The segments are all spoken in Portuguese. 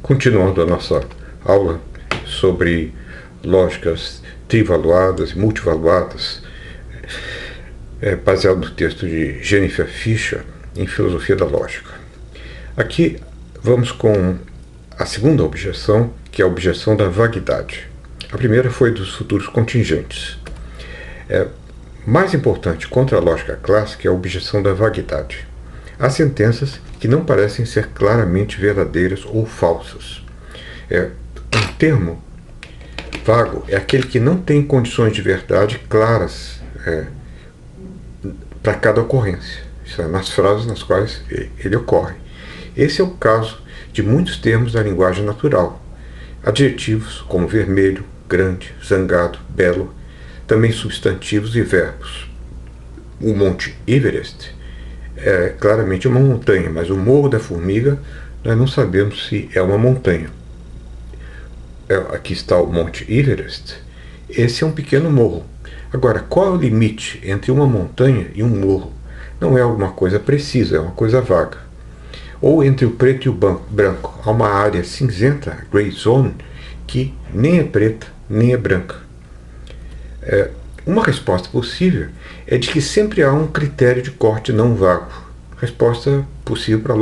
Continuando a nossa aula sobre lógicas trivaluadas e multivaluadas, baseado no texto de Jennifer Fisher, em Filosofia da Lógica. Aqui vamos com a segunda objeção, que é a objeção da vaguidade. A primeira foi dos futuros contingentes. Mais importante contra a lógica clássica é a objeção da vaguidade. Há sentenças que não parecem ser claramente verdadeiras ou falsas. Um termo vago é aquele que não tem condições de verdade claras para cada ocorrência. Isso é nas frases nas quais ele ocorre. Esse é o caso de muitos termos da linguagem natural. Adjetivos como vermelho, grande, zangado, belo, também substantivos e verbos. O Monte Everest é claramente uma montanha, mas o Morro da Formiga nós não sabemos se é uma montanha. Aqui está o Monte Everest. Esse é um pequeno morro. Agora, qual é o limite entre uma montanha e um morro? Não é alguma coisa precisa, é uma coisa vaga. Ou entre o preto e o branco, há uma área cinzenta, gray zone, que nem é preta nem é branca. Uma resposta possível é de que sempre há um critério de corte não vago. Resposta possível para a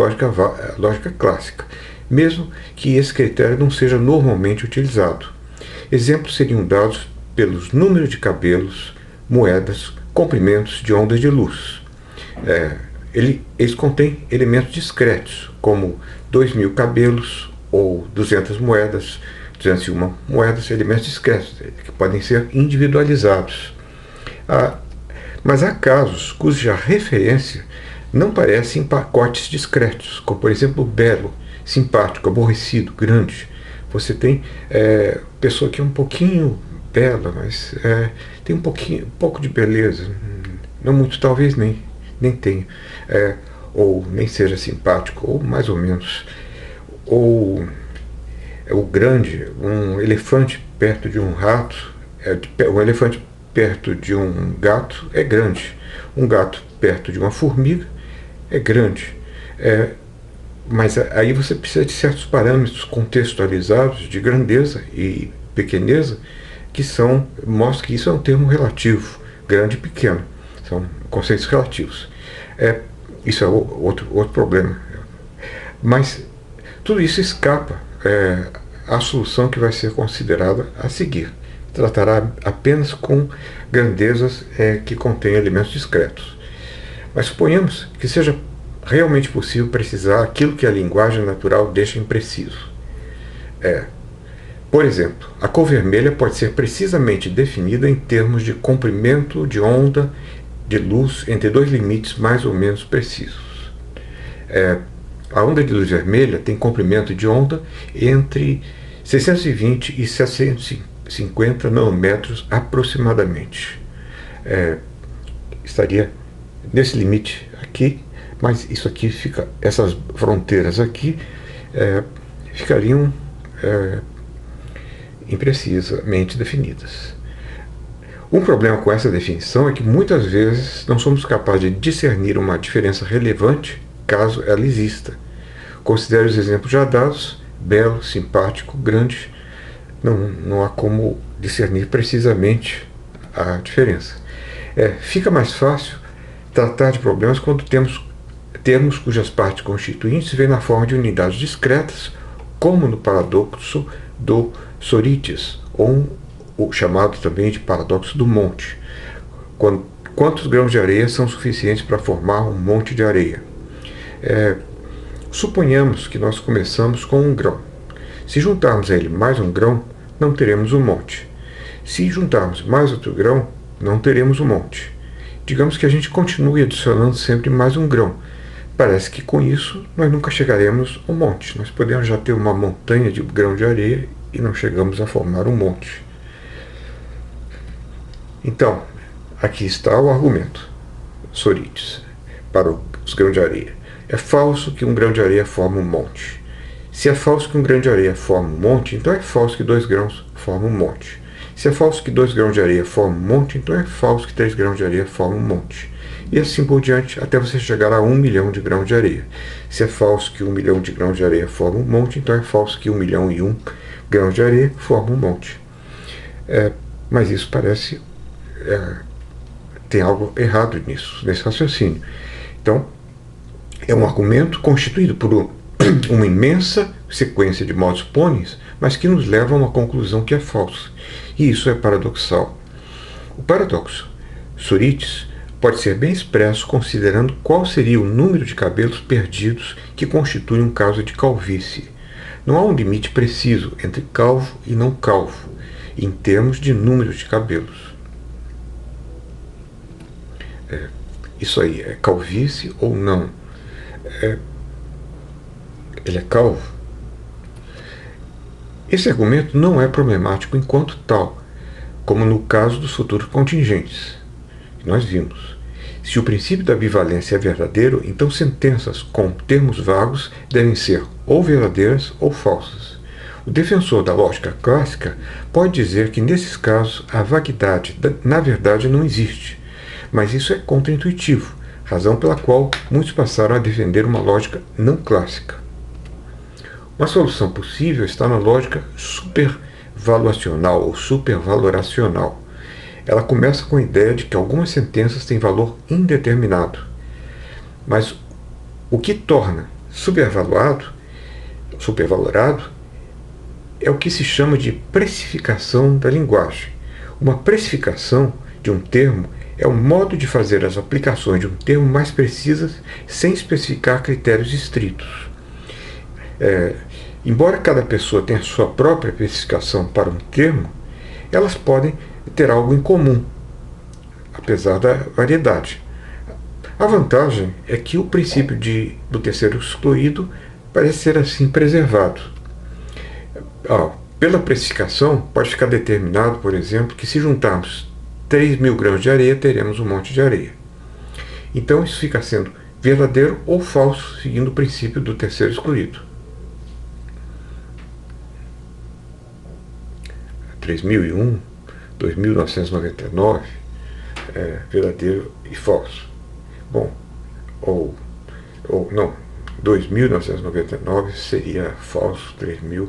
lógica clássica, mesmo que esse critério não seja normalmente utilizado. Exemplos seriam dados pelos números de cabelos, moedas, comprimentos de ondas de luz. Eles contêm elementos discretos, como 2.000 cabelos ou 200 moedas, 201 moedas, elementos discretos, que podem ser individualizados. Mas há casos cuja referência não parece em pacotes discretos, como por exemplo belo, simpático, aborrecido, grande. Você tem pessoa que é um pouquinho bela, mas tem um pouco de beleza, não muito, talvez nem tenha, ou nem seja simpático, ou mais ou menos, ou o grande, um elefante perto de um rato, um elefante perto de um gato é grande, um gato perto de uma formiga é grande, mas aí você precisa de certos parâmetros contextualizados de grandeza e pequeneza que mostram que isso é um termo relativo, grande e pequeno, são conceitos relativos. Isso é outro problema. Mas tudo isso escapa à solução que vai ser considerada a seguir. Tratará apenas com grandezas que contêm elementos discretos. Mas suponhamos que seja realmente possível precisar aquilo que a linguagem natural deixa impreciso. Por exemplo, a cor vermelha pode ser precisamente definida em termos de comprimento de onda de luz entre dois limites mais ou menos precisos. A onda de luz vermelha tem comprimento de onda entre 620 e 750 nanômetros aproximadamente. Estaria nesse limite aqui, mas isso aqui essas fronteiras aqui ficariam imprecisamente definidas. Um problema com essa definição é que muitas vezes não somos capazes de discernir uma diferença relevante caso ela exista. Considere os exemplos já dados: belo, simpático, grande. Não há como discernir precisamente a diferença. Fica mais fácil tratar de problemas quando temos termos cujas partes constituintes vêm na forma de unidades discretas, como no paradoxo do Sorites, ou o chamado também de paradoxo do monte. Quantos grãos de areia são suficientes para formar um monte de areia? Suponhamos que nós começamos com um grão. Se juntarmos a ele mais um grão, não teremos um monte. Se juntarmos mais outro grão, não teremos um monte. Digamos que a gente continue adicionando sempre mais um grão. Parece que com isso nós nunca chegaremos ao monte. Nós podemos já ter uma montanha de grão de areia e não chegamos a formar um monte. Então, aqui está o argumento Sorites para os grãos de areia. É falso que um grão de areia forma um monte. Se é falso que um grão de areia forma um monte, então é falso que 2 grãos formam um monte. Se é falso que 2 grãos de areia formam um monte, então é falso que 3 grãos de areia formam um monte. e assim por diante, até você chegar a 1 milhão de grãos de areia. Se é falso que 1 milhão de grãos de areia forma um monte, então é falso que 1 milhão e 1 grãos de areia forma um monte. Mas isso parece... tem algo errado nesse raciocínio. Então, é um argumento constituído por uma imensa sequência de modus ponens, mas que nos leva a uma conclusão que é falsa. E isso é paradoxal. O paradoxo Sorites pode ser bem expresso considerando qual seria o número de cabelos perdidos que constitui um caso de calvície. Não há um limite preciso entre calvo e não calvo, em termos de número de cabelos. Isso aí é calvície ou não? Ele é calvo? Esse argumento não é problemático enquanto tal, como no caso dos futuros contingentes, que nós vimos. Se o princípio da bivalência é verdadeiro, então sentenças com termos vagos devem ser ou verdadeiras ou falsas. O defensor da lógica clássica pode dizer que, nesses casos, a vaguidade na verdade não existe, mas isso é contraintuitivo, razão pela qual muitos passaram a defender uma lógica não clássica. Uma solução possível está na lógica supervaluacional ou supervaloracional. Ela começa com a ideia de que algumas sentenças têm valor indeterminado. Mas o que torna supervalorado é o que se chama de precificação da linguagem. Uma precificação de um termo é o modo de fazer as aplicações de um termo mais precisas sem especificar critérios estritos. Embora cada pessoa tenha sua própria especificação para um termo, elas podem ter algo em comum, apesar da variedade. A vantagem é que o princípio do terceiro excluído parece ser assim preservado. Pela precificação, pode ficar determinado, por exemplo, que se juntarmos 3.000 grãos de areia, teremos um monte de areia. Então isso fica sendo verdadeiro ou falso, seguindo o princípio do terceiro excluído. 3001, 2.999, verdadeiro e falso. Bom, ou não, 2.999 seria falso, 3.000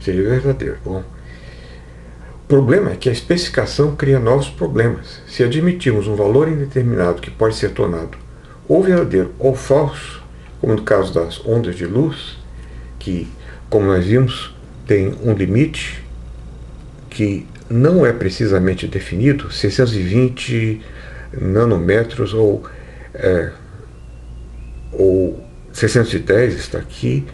seria verdadeiro. Bom, o problema é que a especificação cria novos problemas. Se admitirmos um valor indeterminado que pode ser tornado ou verdadeiro ou falso, como no caso das ondas de luz, que, como nós vimos, tem um limite que não é precisamente definido, 620 nanômetros ou 610 está aqui,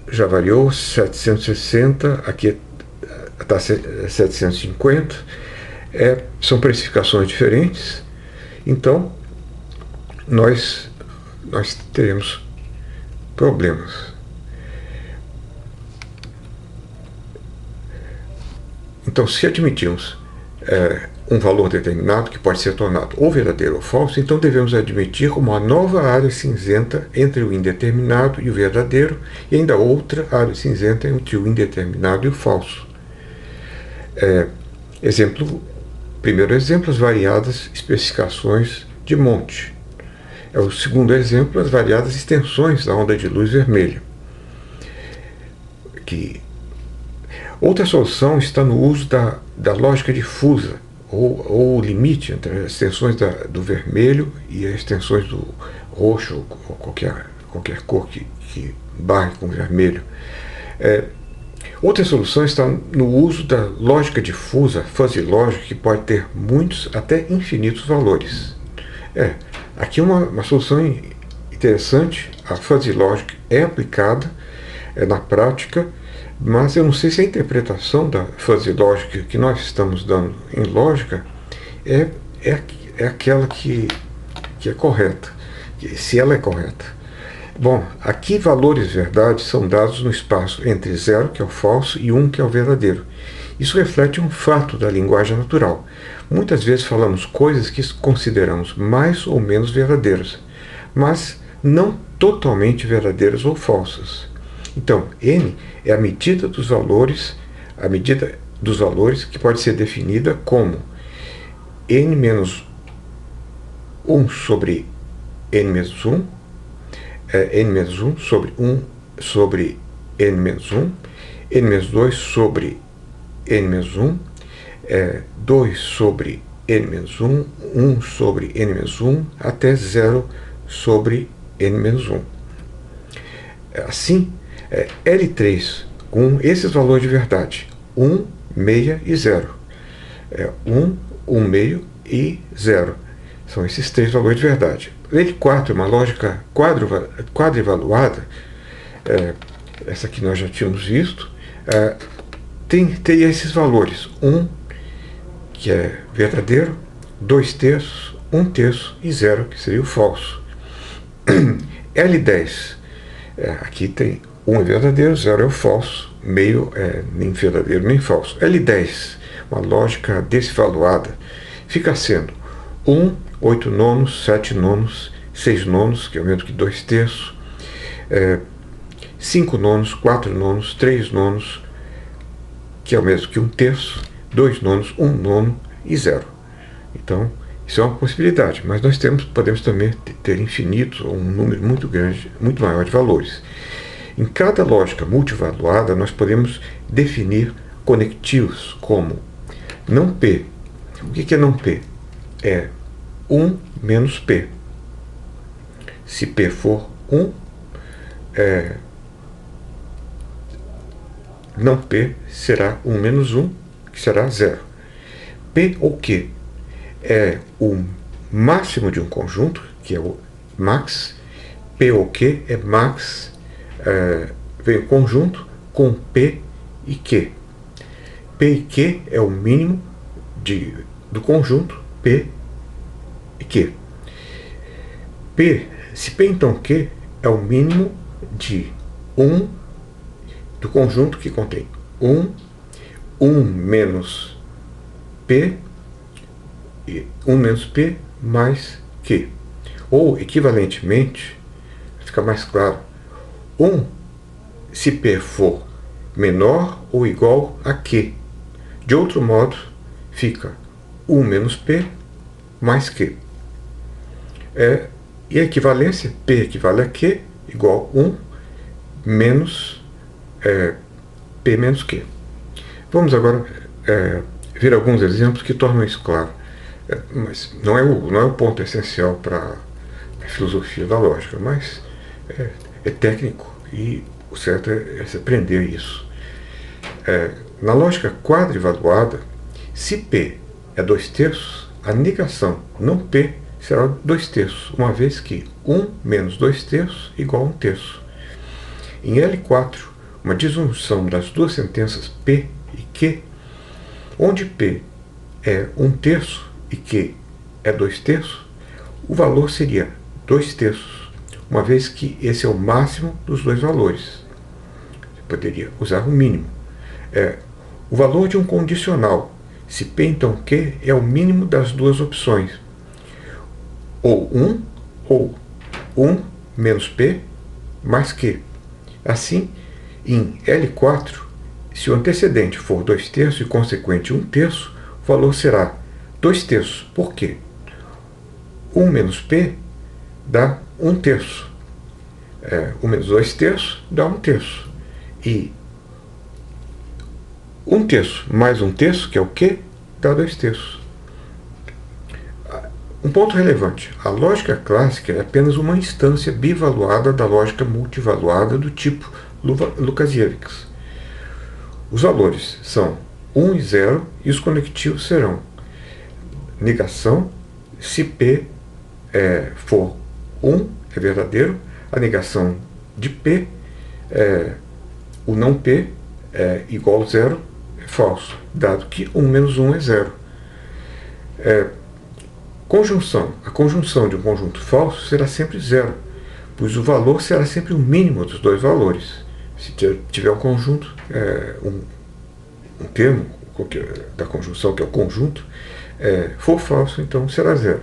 já variou, 760, aqui está 750, são precificações diferentes, então nós teremos problemas. Então, se admitirmos um valor determinado que pode ser tornado ou verdadeiro ou falso, então devemos admitir uma nova área cinzenta entre o indeterminado e o verdadeiro, e ainda outra área cinzenta entre o indeterminado e o falso. Primeiro exemplo, as variadas especificações de monte. O segundo exemplo, as variadas extensões da onda de luz vermelha. Outra solução está no uso da lógica difusa, ou o limite entre as extensões do vermelho e as extensões do roxo, ou qualquer cor que barre com vermelho. Outra solução está no uso da lógica difusa, fuzzy logic, que pode ter muitos, até infinitos valores. Aqui uma solução interessante. A fuzzy logic é aplicada na prática, mas eu não sei se a interpretação da fuzzy logic que nós estamos dando em lógica é aquela que é correta, se ela é correta. Bom, aqui valores verdades são dados no espaço entre 0, que é o falso, e 1, que é o verdadeiro. Isso reflete um fato da linguagem natural. Muitas vezes falamos coisas que consideramos mais ou menos verdadeiras, mas não totalmente verdadeiras ou falsas. Então, n é a medida dos valores que pode ser definida como n menos 1 sobre n menos 1, n menos 1 sobre 1 sobre n menos 1, n menos 2 sobre n menos 1, 2 sobre n menos 1, 1 sobre n menos 1, até 0 sobre n menos 1. Assim, L3 com esses valores de verdade, 1, meia e 0. 1, 1 meio e 0. São esses três valores de verdade. L4 é uma lógica quadrivaluada, essa que nós já tínhamos visto, teria esses valores, 1, que é verdadeiro, 2 terços, 1 terço e 0, que seria o falso. L10, aqui tem 1 é verdadeiro, 0 é o falso, meio é nem verdadeiro nem falso. L10, uma lógica decivaluada, fica sendo 1, 8 nonos, 7 nonos, 6 nonos, que é o mesmo que 2 terços, 5 nonos, 4 nonos, 3 nonos, que é o mesmo que 1 terço, 2 nonos, 1 nono e 0. Então, isso é uma possibilidade, mas nós podemos também ter infinitos ou um número muito grande, muito maior de valores. Em cada lógica multivaluada, nós podemos definir conectivos como não P. O que é não P? É 1 menos P. Se P for 1, não P será 1 menos 1, que será 0. P ou Q é o máximo de um conjunto, que é o max. P ou Q é max, vem o conjunto com P e Q. P e Q é o mínimo do conjunto P e Q. Se P então Q é o mínimo de 1 do conjunto que contém 1 menos P, 1 menos P mais Q. Ou, equivalentemente, fica mais claro, se P for menor ou igual a Q. De outro modo, fica 1 menos P mais Q. E a equivalência, P equivale a Q, igual 1 menos P menos Q. Vamos agora ver alguns exemplos que tornam isso claro. Mas não é o ponto essencial para a filosofia da lógica, mas é técnico e o certo é se aprender isso. Na lógica quadrivaluada, se P é 2 terços, a negação não P será 2 terços, uma vez que 1 menos 2 terços igual a 1 terço. Em L4, uma disjunção das duas sentenças P e Q, onde P é 1 terço e Q é 2 terços, o valor seria 2 terços, uma vez que esse é o máximo dos dois valores. Você poderia usar o mínimo. O valor de um condicional, se P então Q, é o mínimo das duas opções, ou 1 menos P mais Q. Assim, em L4, se o antecedente for 2 terços e o consequente 1 terço, o valor será 2 terços. Por quê? 1 menos P dá 1 terço. 1 menos 2 terços dá 1 terço. E 1 terço mais 1 terço, que é o Q, dá 2 terços. Um ponto relevante: a lógica clássica é apenas uma instância bivaluada da lógica multivaluada do tipo Lukasiewicz. Os valores são 1 e 0 e os conectivos serão negação, se P for 1, é verdadeiro, a negação de P, o não P é igual a 0, é falso, dado que 1 menos 1 é 0. A conjunção de um conjunto falso será sempre 0, pois o valor será sempre o mínimo dos dois valores. Se tiver um conjunto, um termo da conjunção, que é o conjunto, for falso, então será 0.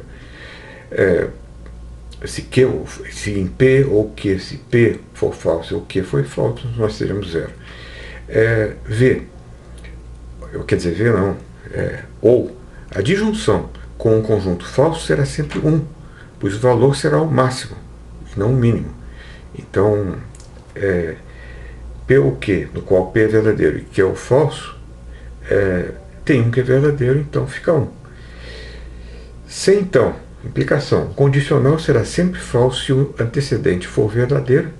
Se em P ou Q, se P for falso ou Q for falso, nós teremos 0. V não, ou a disjunção com um conjunto falso será sempre 1, pois o valor será o máximo, e não o mínimo. Então, P ou Q, no qual P é verdadeiro e Q é o falso, tem um que é verdadeiro, então fica 1. Se então, implicação, o condicional será sempre falso se o antecedente for verdadeiro,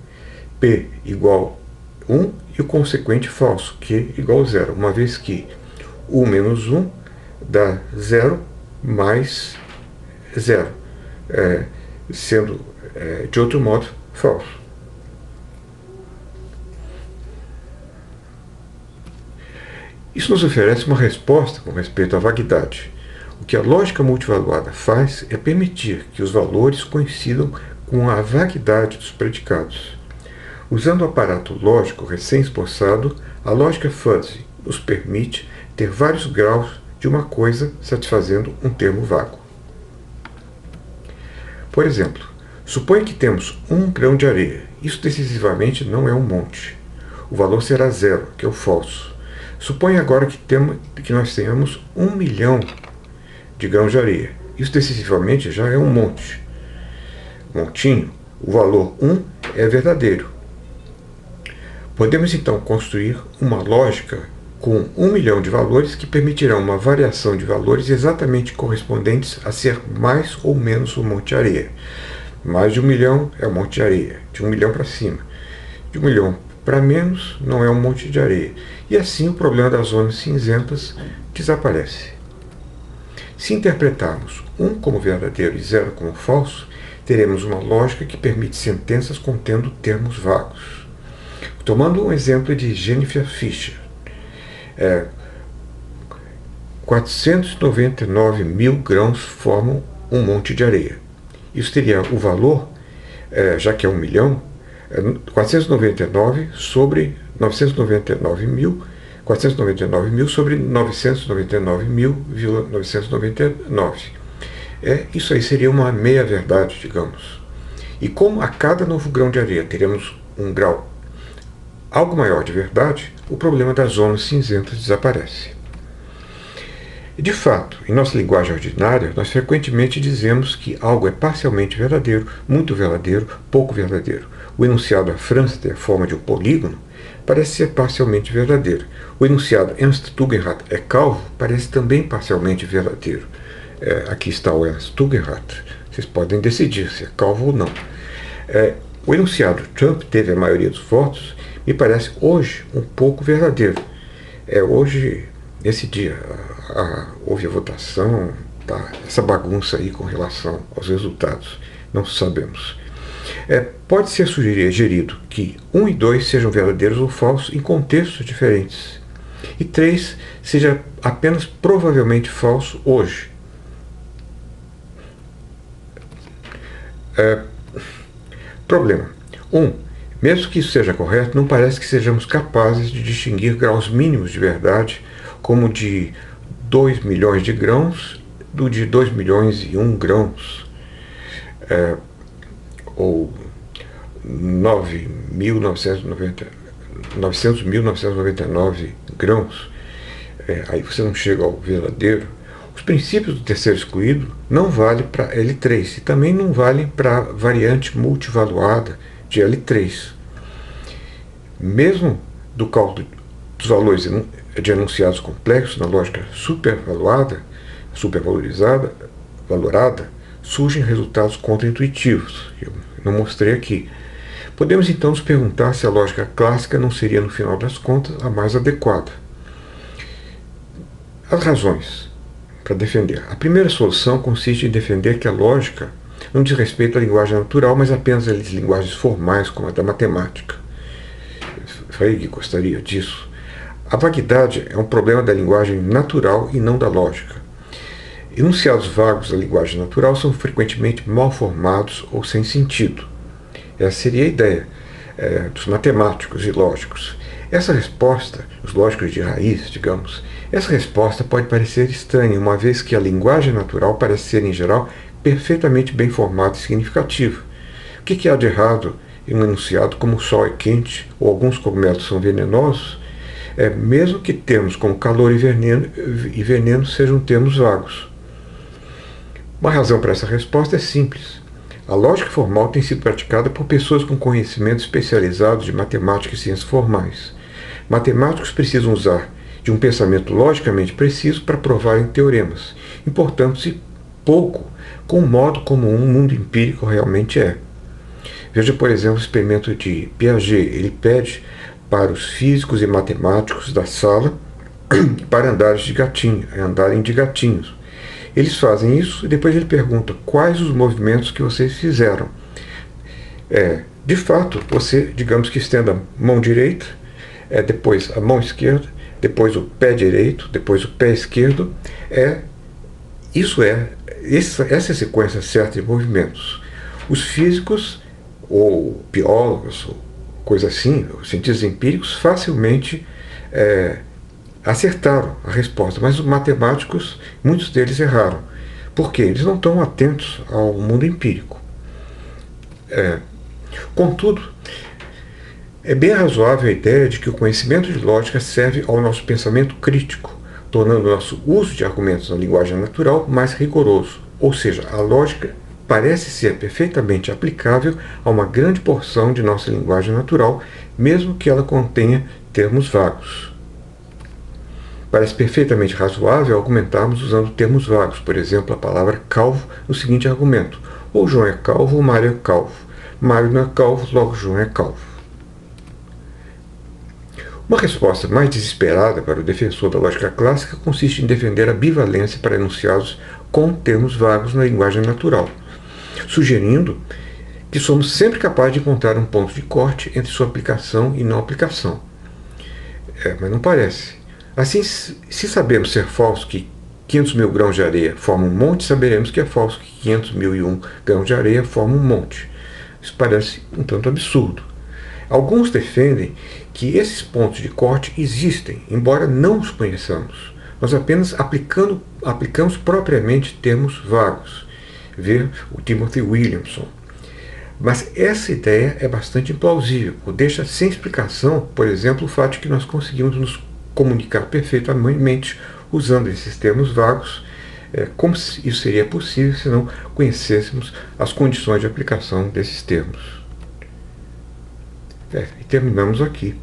P igual 1, e o consequente falso, Q igual 0, uma vez que 1 menos 1 dá 0 mais 0, sendo, de outro modo, falso. Isso nos oferece uma resposta com respeito à vaguidade. O que a lógica multivaluada faz é permitir que os valores coincidam com a vaguidade dos predicados. Usando o aparato lógico recém-esboçado, a lógica fuzzy nos permite ter vários graus de uma coisa satisfazendo um termo vago. Por exemplo, suponha que temos 1 grão de areia. Isso decisivamente não é um monte. O valor será 0, que é o falso. Suponha agora que nós tenhamos 1 milhão de grãos de areia. Isso decisivamente já é um montinho. O valor 1 é verdadeiro. Podemos então construir uma lógica com 1 milhão de valores que permitirão uma variação de valores exatamente correspondentes a ser mais ou menos um monte de areia. Mais de 1 milhão é um monte de areia, de 1 milhão para cima. De 1 milhão para menos não é um monte de areia. E assim o problema das zonas cinzentas desaparece. Se interpretarmos 1 como verdadeiro e 0 como falso, teremos uma lógica que permite sentenças contendo termos vagos. Tomando um exemplo de Jennifer Fisher, 499 mil grãos formam um monte de areia. Isso teria o valor, já que é 1 milhão, 499 sobre 999 mil, 499 mil sobre 999.999. Isso aí seria uma meia-verdade, digamos. E como a cada novo grão de areia teremos um grau algo maior de verdade, o problema das zonas cinzentas desaparece. De fato, em nossa linguagem ordinária, nós frequentemente dizemos que algo é parcialmente verdadeiro, muito verdadeiro, pouco verdadeiro. O enunciado "a França tem a forma de um polígono" parece ser parcialmente verdadeiro. O enunciado "Ernst Tugendhat é calvo" parece também parcialmente verdadeiro. Aqui está o Ernst Tugendhat. Vocês podem decidir se é calvo ou não. O enunciado "Trump teve a maioria dos votos" me parece hoje um pouco verdadeiro. Hoje, nesse dia, houve a votação, essa bagunça aí com relação aos resultados, não sabemos. Pode ser sugerido que 1 e 2 sejam verdadeiros ou falsos em contextos diferentes, e 3 seja apenas provavelmente falso hoje. Problema. 1. Mesmo que isso seja correto, não parece que sejamos capazes de distinguir graus mínimos de verdade, como de 2 milhões de grãos do de 2 milhões e 1 grãos, ou 900.999 grãos. Aí você não chega ao verdadeiro. Os princípios do terceiro excluído não valem para L3 e também não valem para a variante multivaluada de L3. Mesmo do cálculo dos valores de enunciados complexos na lógica valorada, surgem resultados contraintuitivos, que eu não mostrei aqui. Podemos então nos perguntar se a lógica clássica não seria, no final das contas, a mais adequada. As razões para defender. A primeira solução consiste em defender que a lógica não diz respeito à linguagem natural, mas apenas às linguagens formais, como a da matemática. Frege gostaria disso. A vaguidade é um problema da linguagem natural e não da lógica. Enunciados vagos da linguagem natural são frequentemente mal formados ou sem sentido. Essa seria a ideia dos matemáticos e lógicos. Essa resposta, os lógicos de raiz, digamos, essa resposta pode parecer estranha, uma vez que a linguagem natural parece ser, em geral, perfeitamente bem formada e significativa. O que há de errado em um enunciado como o sol é quente ou alguns cogumelos são venenosos, mesmo que termos como calor e veneno sejam termos vagos? Uma razão para essa resposta é simples. A lógica formal tem sido praticada por pessoas com conhecimento especializado de matemática e ciências formais. Matemáticos precisam usar de um pensamento logicamente preciso para provarem teoremas, importando-se pouco com o modo como um mundo empírico realmente é. Veja, por exemplo, o experimento de Piaget. Ele pede para os físicos e matemáticos da sala para andarem de gatinhos. Eles fazem isso e depois ele pergunta quais os movimentos que vocês fizeram. De fato, você, digamos que estenda a mão direita, depois a mão esquerda, depois o pé direito, depois o pé esquerdo. Essa sequência certa de movimentos. Os físicos, ou biólogos, ou coisa assim, os cientistas empíricos, facilmente acertaram a resposta, mas os matemáticos, muitos deles erraram. Por quê? Eles não estão atentos ao mundo empírico. Contudo, é bem razoável a ideia de que o conhecimento de lógica serve ao nosso pensamento crítico, tornando o nosso uso de argumentos na linguagem natural mais rigoroso. Ou seja, a lógica parece ser perfeitamente aplicável a uma grande porção de nossa linguagem natural, mesmo que ela contenha termos vagos. Parece perfeitamente razoável argumentarmos usando termos vagos, por exemplo, a palavra calvo no seguinte argumento: ou João é calvo ou Mário é calvo. Mário não é calvo, logo João é calvo. Uma resposta mais desesperada para o defensor da lógica clássica consiste em defender a bivalência para enunciados com termos vagos na linguagem natural, sugerindo que somos sempre capazes de encontrar um ponto de corte entre sua aplicação e não aplicação. Mas não parece. Assim, se sabemos ser falso que 500 mil grãos de areia formam um monte, saberemos que é falso que 500.001 grãos de areia formam um monte. Isso parece um tanto absurdo. Alguns defendem que esses pontos de corte existem, embora não os conheçamos. Nós apenas aplicamos propriamente termos vagos. Ver o Timothy Williamson. Mas essa ideia é bastante implausível, ou deixa sem explicação, por exemplo, o fato de que nós conseguimos nos comunicar perfeitamente usando esses termos vagos. Como isso seria possível se não conhecêssemos as condições de aplicação desses termos? E terminamos aqui.